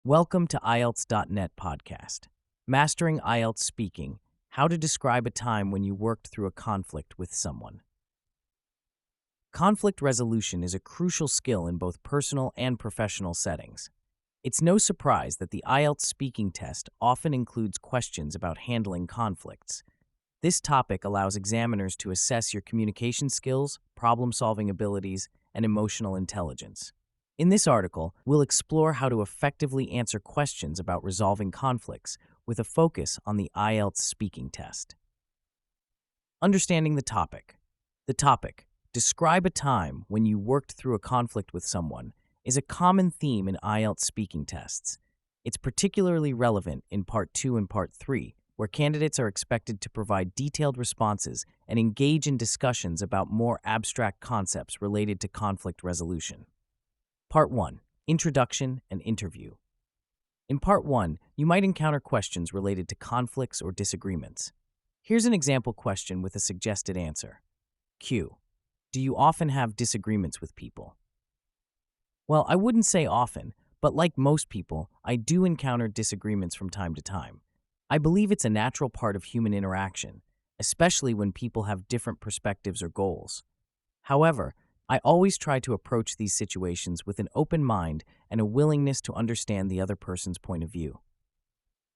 Welcome to IELTS.net podcast. Mastering IELTS Speaking, How to Describe a Time When You Worked Through a Conflict with Someone. Conflict resolution is a crucial skill in both personal and professional settings. It's no surprise that the IELTS speaking test often includes questions about handling conflicts. This topic allows examiners to assess your communication skills, problem-solving abilities, and emotional intelligence. In this article, we'll explore how to effectively answer questions about resolving conflicts with a focus on the IELTS speaking test. Understanding the topic. The topic, describe a time when you worked through a conflict with someone, is a common theme in IELTS speaking tests. It's particularly relevant in Part 2 and Part 3, where candidates are expected to provide detailed responses and engage in discussions about more abstract concepts related to conflict resolution. Part 1. Introduction and Interview. In Part 1, you might encounter questions related to conflicts or disagreements. Here's an example question with a suggested answer. Q. Do you often have disagreements with people? Well, I wouldn't say often, but like most people, I do encounter disagreements from time to time. I believe it's a natural part of human interaction, especially when people have different perspectives or goals. However, I always try to approach these situations with an open mind and a willingness to understand the other person's point of view.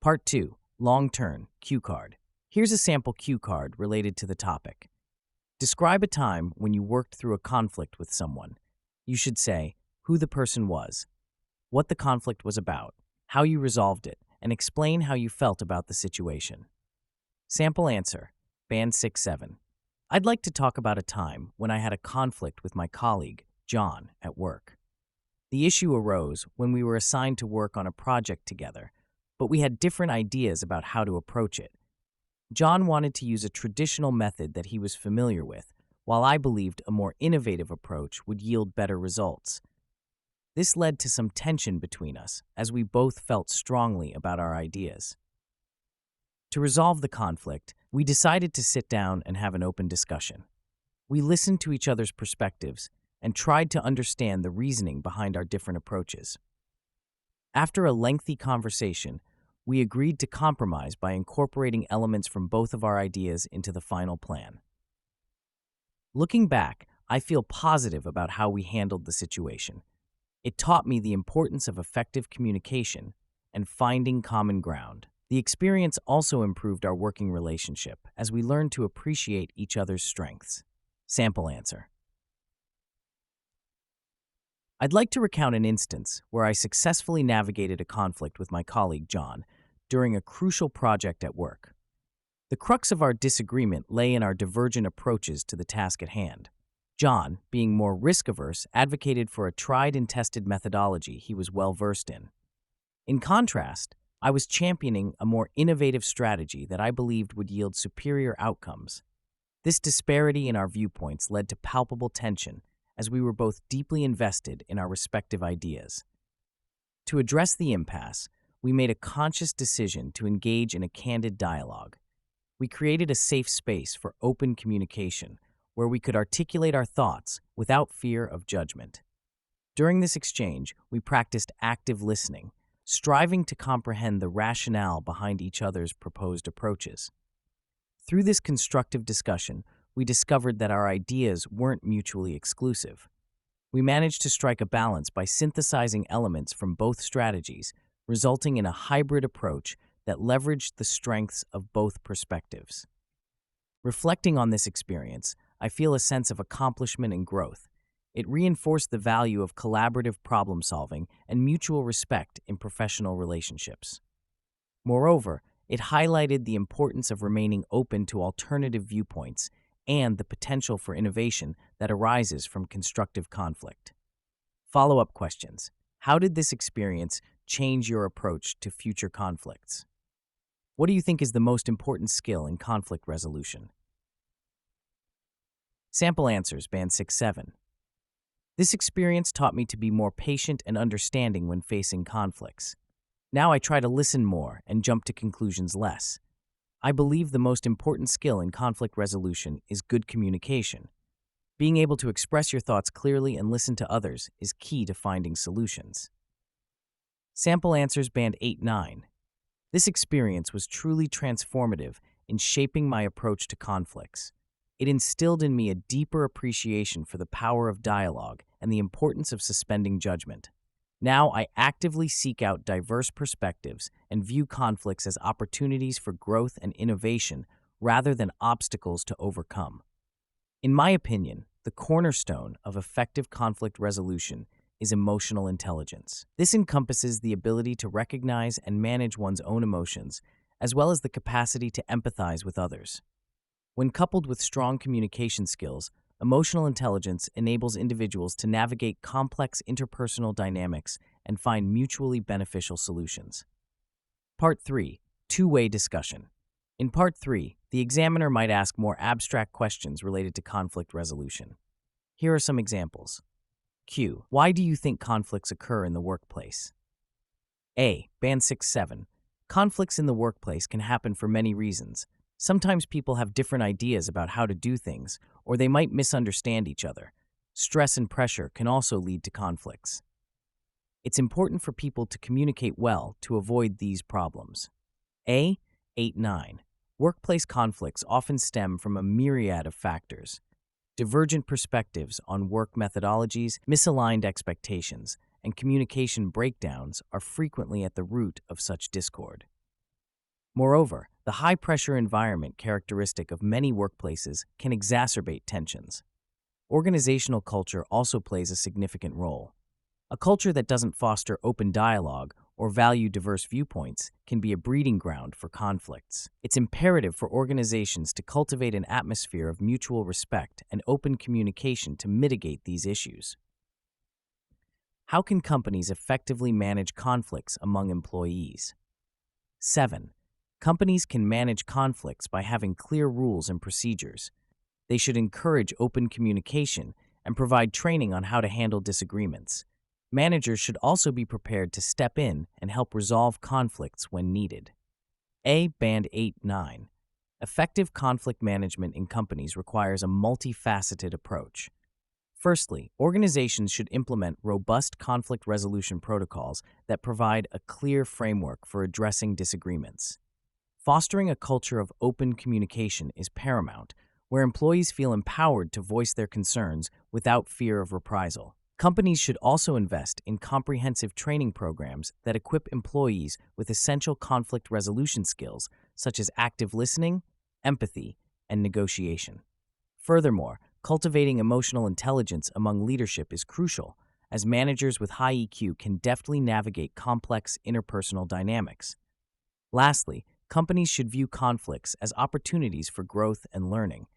Part 2. Long-term cue card. Here's a sample cue card related to the topic. Describe a time when you worked through a conflict with someone. You should say who the person was, what the conflict was about, how you resolved it, and explain how you felt about the situation. Sample answer, Band 6-7. I'd like to talk about a time when I had a conflict with my colleague, John, at work. The issue arose when we were assigned to work on a project together, but we had different ideas about how to approach it. John wanted to use a traditional method that he was familiar with, while I believed a more innovative approach would yield better results. This led to some tension between us, as we both felt strongly about our ideas. To resolve the conflict, we decided to sit down and have an open discussion. We listened to each other's perspectives and tried to understand the reasoning behind our different approaches. After a lengthy conversation, we agreed to compromise by incorporating elements from both of our ideas into the final plan. Looking back, I feel positive about how we handled the situation. It taught me the importance of effective communication and finding common ground. The experience also improved our working relationship as we learned to appreciate each other's strengths. Sample answer. I'd like to recount an instance where I successfully navigated a conflict with my colleague John during a crucial project at work. The crux of our disagreement lay in our divergent approaches to the task at hand. John, being more risk-averse, advocated for a tried and tested methodology he was well-versed in. In contrast, I was championing a more innovative strategy that I believed would yield superior outcomes. This disparity in our viewpoints led to palpable tension, as we were both deeply invested in our respective ideas. To address the impasse, we made a conscious decision to engage in a candid dialogue. We created a safe space for open communication, where we could articulate our thoughts without fear of judgment. During this exchange, we practiced active listening, striving to comprehend the rationale behind each other's proposed approaches. Through this constructive discussion, we discovered that our ideas weren't mutually exclusive. We managed to strike a balance by synthesizing elements from both strategies, resulting in a hybrid approach that leveraged the strengths of both perspectives. Reflecting on this experience, I feel a sense of accomplishment and growth. It reinforced the value of collaborative problem-solving and mutual respect in professional relationships. Moreover, it highlighted the importance of remaining open to alternative viewpoints and the potential for innovation that arises from constructive conflict. Follow-up questions. How did this experience change your approach to future conflicts? What do you think is the most important skill in conflict resolution? Sample answers, Band 6-7. This experience taught me to be more patient and understanding when facing conflicts. Now I try to listen more and jump to conclusions less. I believe the most important skill in conflict resolution is good communication. Being able to express your thoughts clearly and listen to others is key to finding solutions. Sample answers band 8-9. This experience was truly transformative in shaping my approach to conflicts. It instilled in me a deeper appreciation for the power of dialogue and the importance of suspending judgment. Now I actively seek out diverse perspectives and view conflicts as opportunities for growth and innovation rather than obstacles to overcome. In my opinion, the cornerstone of effective conflict resolution is emotional intelligence. This encompasses the ability to recognize and manage one's own emotions, as well as the capacity to empathize with others. When coupled with strong communication skills, emotional intelligence enables individuals to navigate complex interpersonal dynamics and find mutually beneficial solutions. Part 3. Two-way discussion. In Part 3, the examiner might ask more abstract questions related to conflict resolution. Here are some examples. Q. Why do you think conflicts occur in the workplace? A. Band 6-7. Conflicts in the workplace can happen for many reasons. Sometimes people have different ideas about how to do things, or they might misunderstand each other. Stress and pressure can also lead to conflicts. It's important for people to communicate well to avoid these problems. A. 8-9. Workplace conflicts often stem from a myriad of factors. Divergent perspectives on work methodologies, misaligned expectations, and communication breakdowns are frequently at the root of such discord. Moreover, the high-pressure environment characteristic of many workplaces can exacerbate tensions. Organizational culture also plays a significant role. A culture that doesn't foster open dialogue or value diverse viewpoints can be a breeding ground for conflicts. It's imperative for organizations to cultivate an atmosphere of mutual respect and open communication to mitigate these issues. How can companies effectively manage conflicts among employees? 7. Companies can manage conflicts by having clear rules and procedures. They should encourage open communication and provide training on how to handle disagreements. Managers should also be prepared to step in and help resolve conflicts when needed. A. Band 8-9. Effective conflict management in companies requires a multifaceted approach. Firstly, organizations should implement robust conflict resolution protocols that provide a clear framework for addressing disagreements. Fostering a culture of open communication is paramount, where employees feel empowered to voice their concerns without fear of reprisal. Companies should also invest in comprehensive training programs that equip employees with essential conflict resolution skills such as active listening, empathy, and negotiation. Furthermore, cultivating emotional intelligence among leadership is crucial, as managers with high EQ can deftly navigate complex interpersonal dynamics. Lastly, companies should view conflicts as opportunities for growth and learning,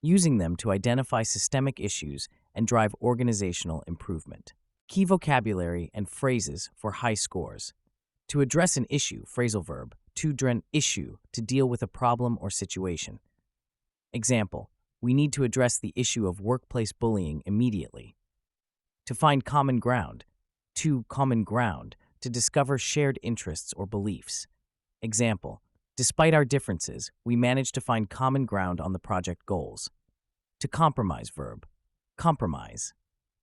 using them to identify systemic issues and drive organizational improvement. Key vocabulary and phrases for high scores. To address an issue, phrasal verb, to dren issue, to deal with a problem or situation. Example, we need to address the issue of workplace bullying immediately. To find common ground, to common ground, to discover shared interests or beliefs. Example, despite our differences, we managed to find common ground on the project goals. To compromise verb, compromise,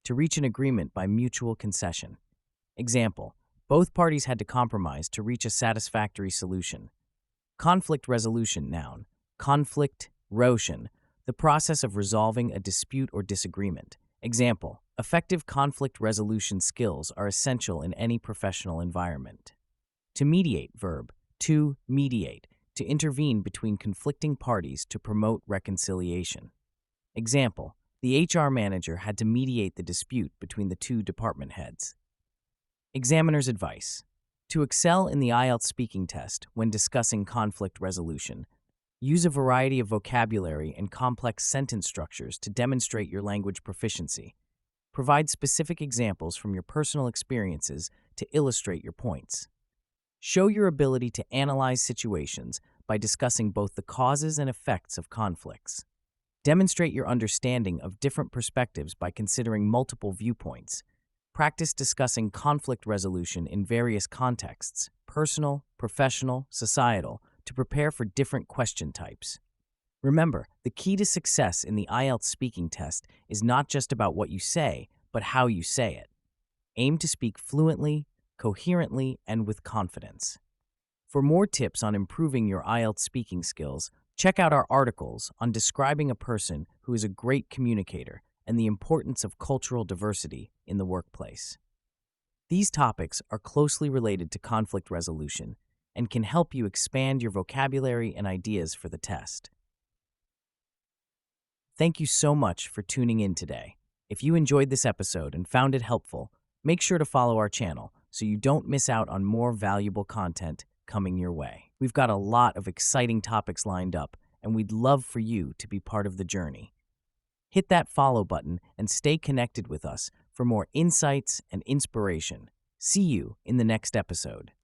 to reach an agreement by mutual concession. Example, both parties had to compromise to reach a satisfactory solution. Conflict resolution noun, conflict resolution, the process of resolving a dispute or disagreement. Example, effective conflict resolution skills are essential in any professional environment. To mediate verb, to mediate, to intervene between conflicting parties to promote reconciliation. Example, the HR manager had to mediate the dispute between the two department heads. Examiner's advice. To excel in the IELTS speaking test when discussing conflict resolution, use a variety of vocabulary and complex sentence structures to demonstrate your language proficiency. Provide specific examples from your personal experiences to illustrate your points. Show your ability to analyze situations by discussing both the causes and effects of conflicts. Demonstrate your understanding of different perspectives by considering multiple viewpoints. Practice discussing conflict resolution in various contexts, personal, professional, societal, to prepare for different question types. Remember, the key to success in the IELTS speaking test is not just about what you say, but how you say it. Aim to speak fluently, coherently, and with confidence. For more tips on improving your IELTS speaking skills, check out our articles on describing a person who is a great communicator and the importance of cultural diversity in the workplace. These topics are closely related to conflict resolution and can help you expand your vocabulary and ideas for the test. Thank you so much for tuning in today. If you enjoyed this episode and found it helpful, make sure to follow our channel so you don't miss out on more valuable content coming your way. We've got a lot of exciting topics lined up, and we'd love for you to be part of the journey. Hit that follow button and stay connected with us for more insights and inspiration. See you in the next episode.